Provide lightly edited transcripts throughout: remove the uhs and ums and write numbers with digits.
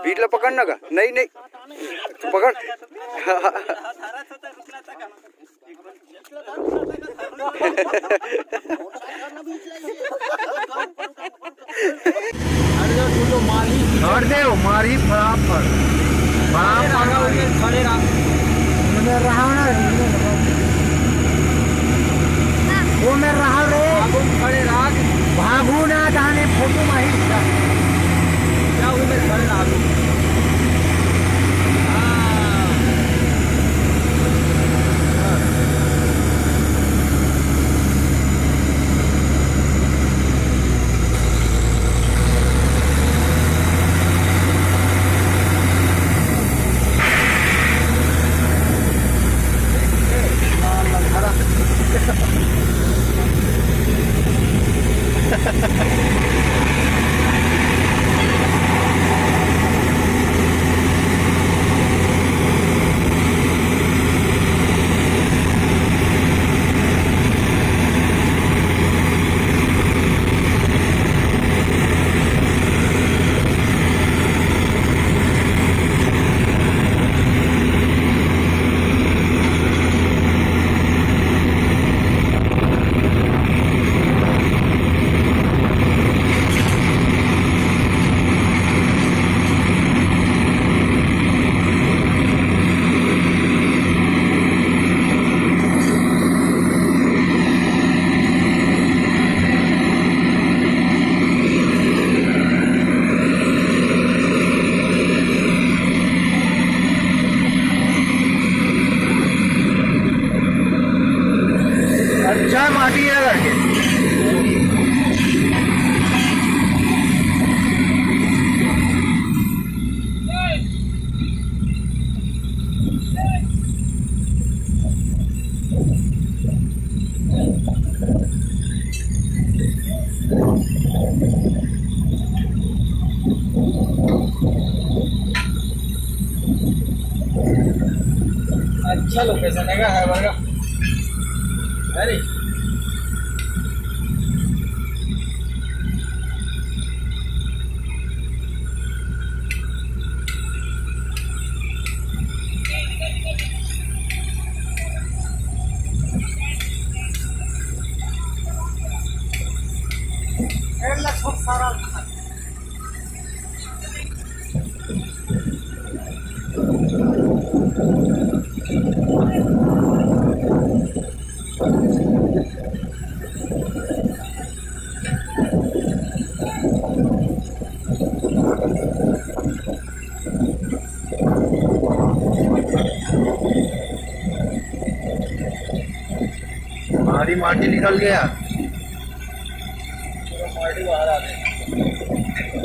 बीटला पकड़ना का? नहीं नहीं तू पकड़। छोड़ दे मारी फटाफट खड़े रहा ना वो मैं रहा रे खड़े रहा भागू ना जाने फोटो माही क्या हुई मैं खड़े रहा अच्छा माटी है करके अच्छा लोकेशन है हैदराबाद का अरे सारा हमारी माटी निकल गया माटी बाहर आ गई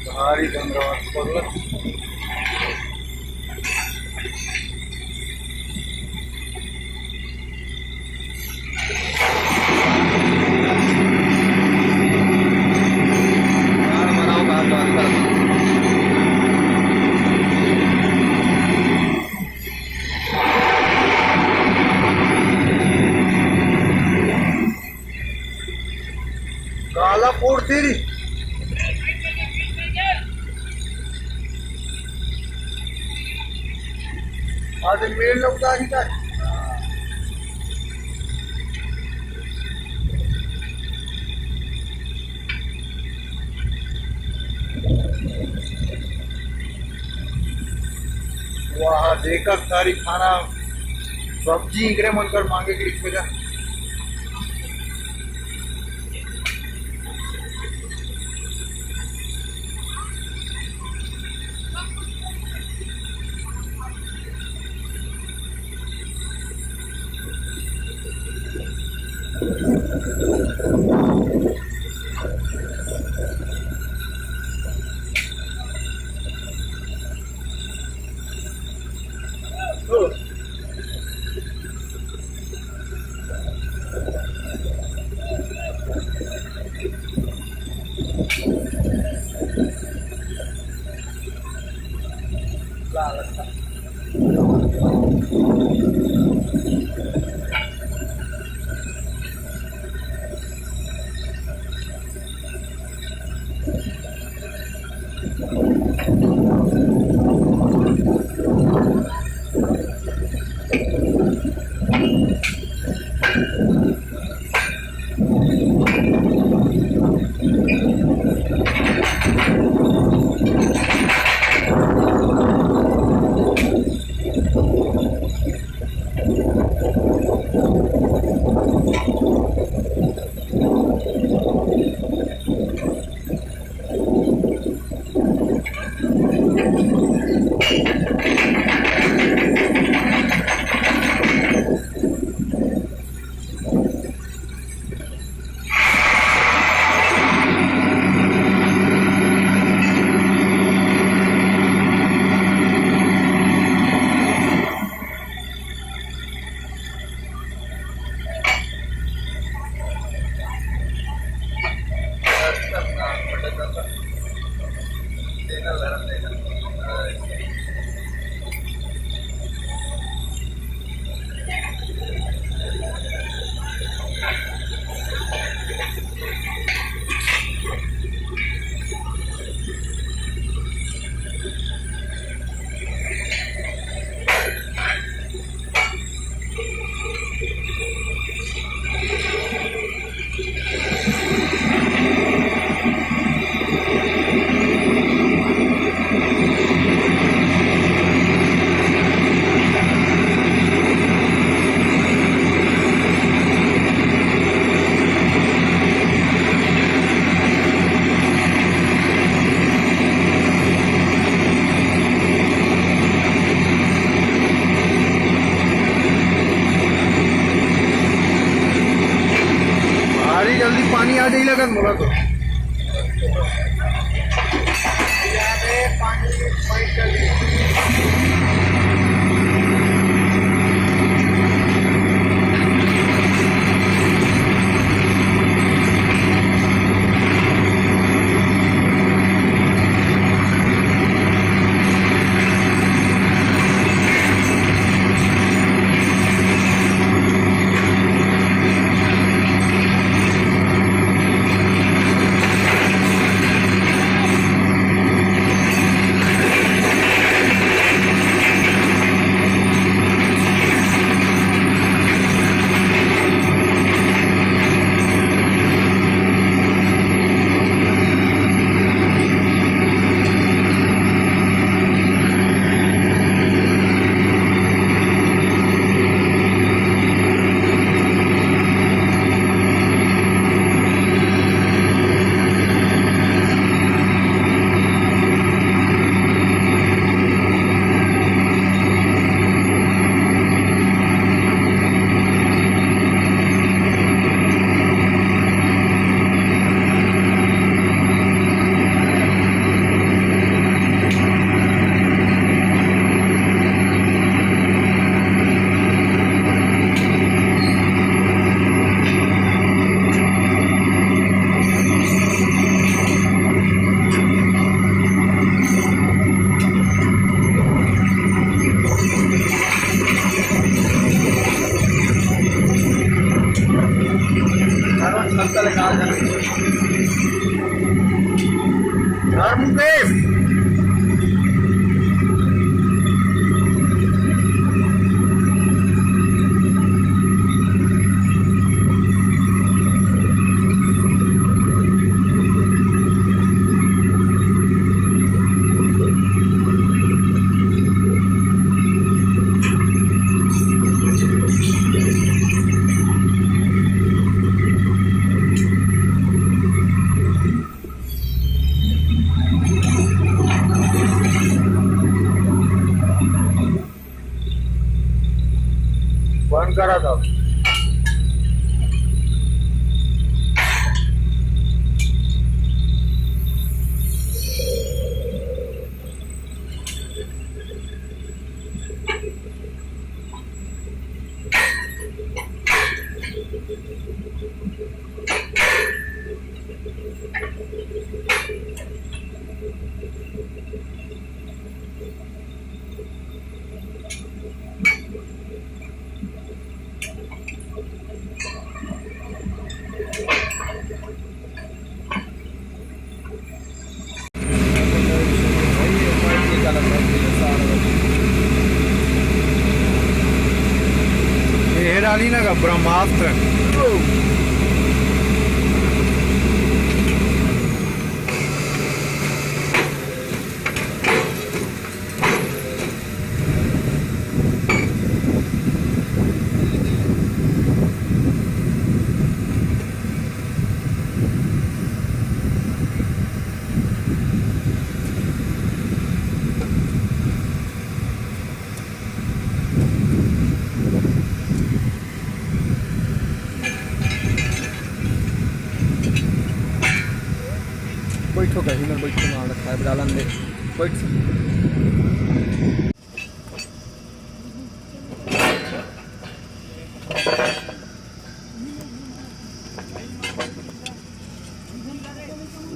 भारी धन्यवाद काला पोड़ तेरी आज मेल लगता है क्या वहाँ देखकर सारी खाना सब्जी इकरे मन कर मांगे कि इसमें जा पाणी आज येईल का मला तो बंद करा था ये डाली ना का ब्रह्मास्त्र। बैठो कहीं ना बैठो ना रखा है डालन दे बैठ।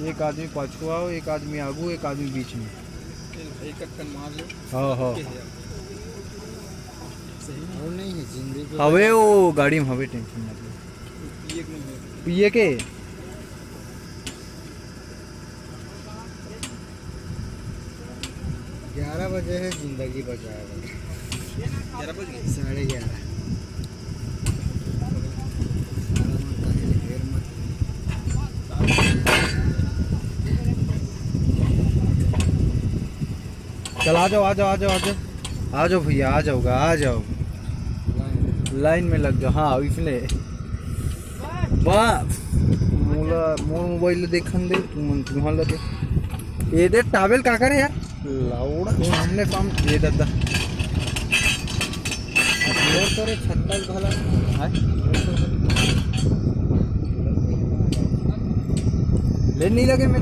एक आदमी पाछू आओ, एक आदमी आगू, एक आदमी बीच में। एक कक्कन मार लो। हाँ हाँ और नहीं है जिंदगी हवे वो गाड़ी में हवे टेंशन मत लो। पिए के 11 बजे है जिंदगी बचाएगा। 11 बज गए 11:30। चल आ जाओ आ जाओ आ जाओ आ जाओ आ जाओ भैया आ जाओगा आ जाओ लाइन में लग जाओ। हाँ इसलिए वाह मोला मोर मोबाइल देखन दे तुम्हारा लगे ये दे टावेल का करे यार लाउड हमने काम ये दादा और तोरे छत्ता घाला है ले नहीं लगे मैं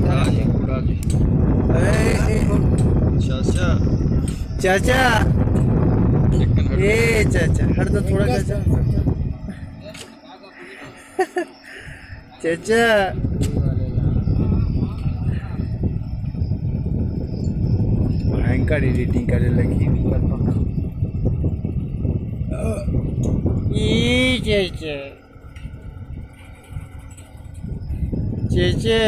चाचा चाचा ए चाचा हट तो थोड़ा चाचा चाचा भयंकर एडिटिंग करे लगी चाचा चाचा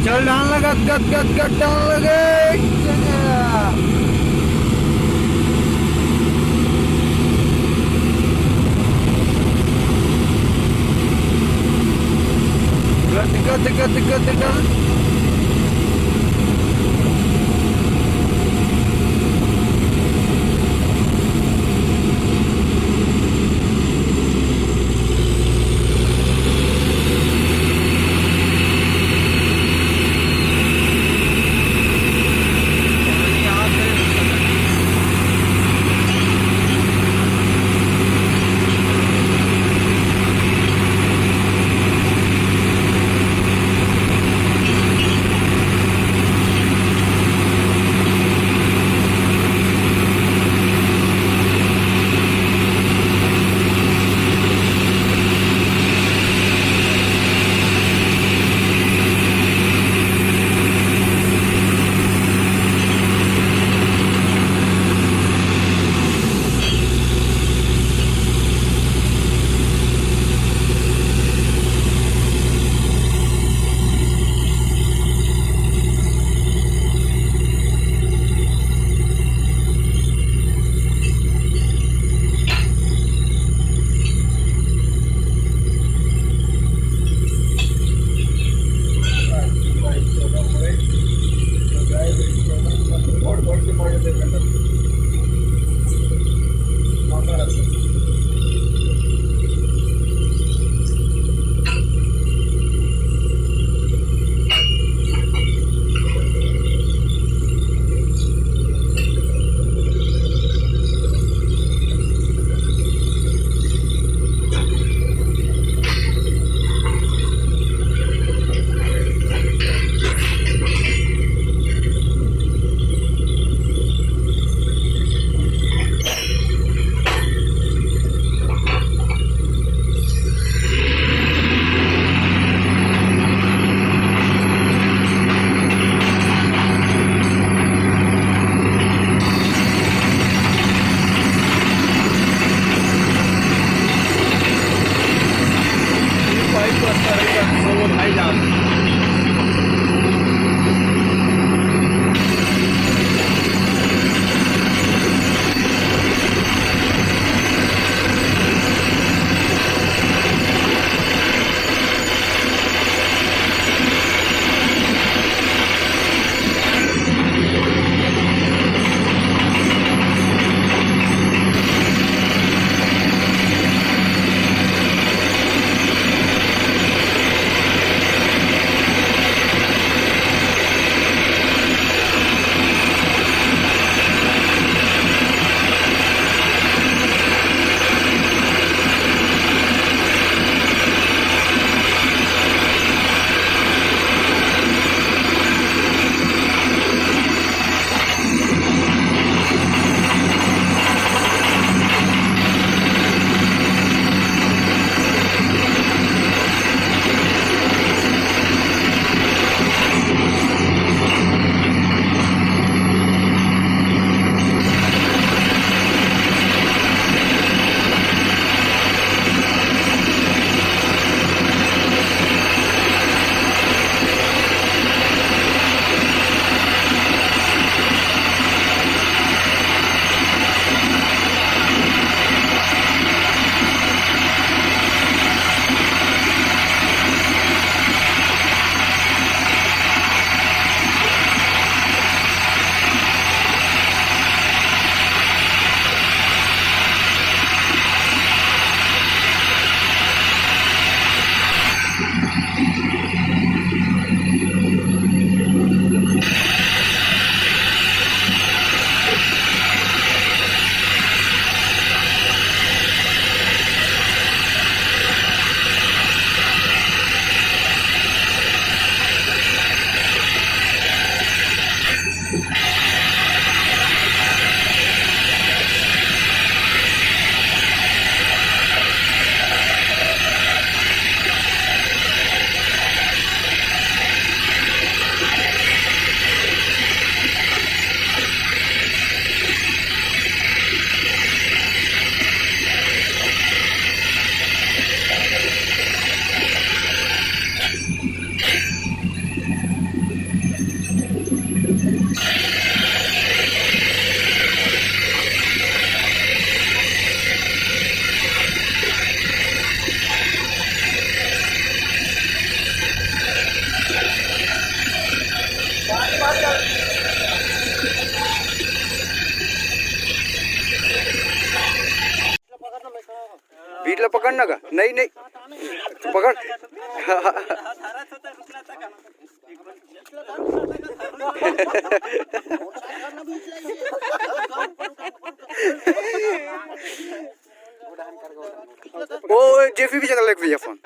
चल डाल लगा गद गद गद डाल लगे गद गद गद गद डाल बीटला पकडणं का नाही नाही पकड ओ जेफी भी चला भैया फोन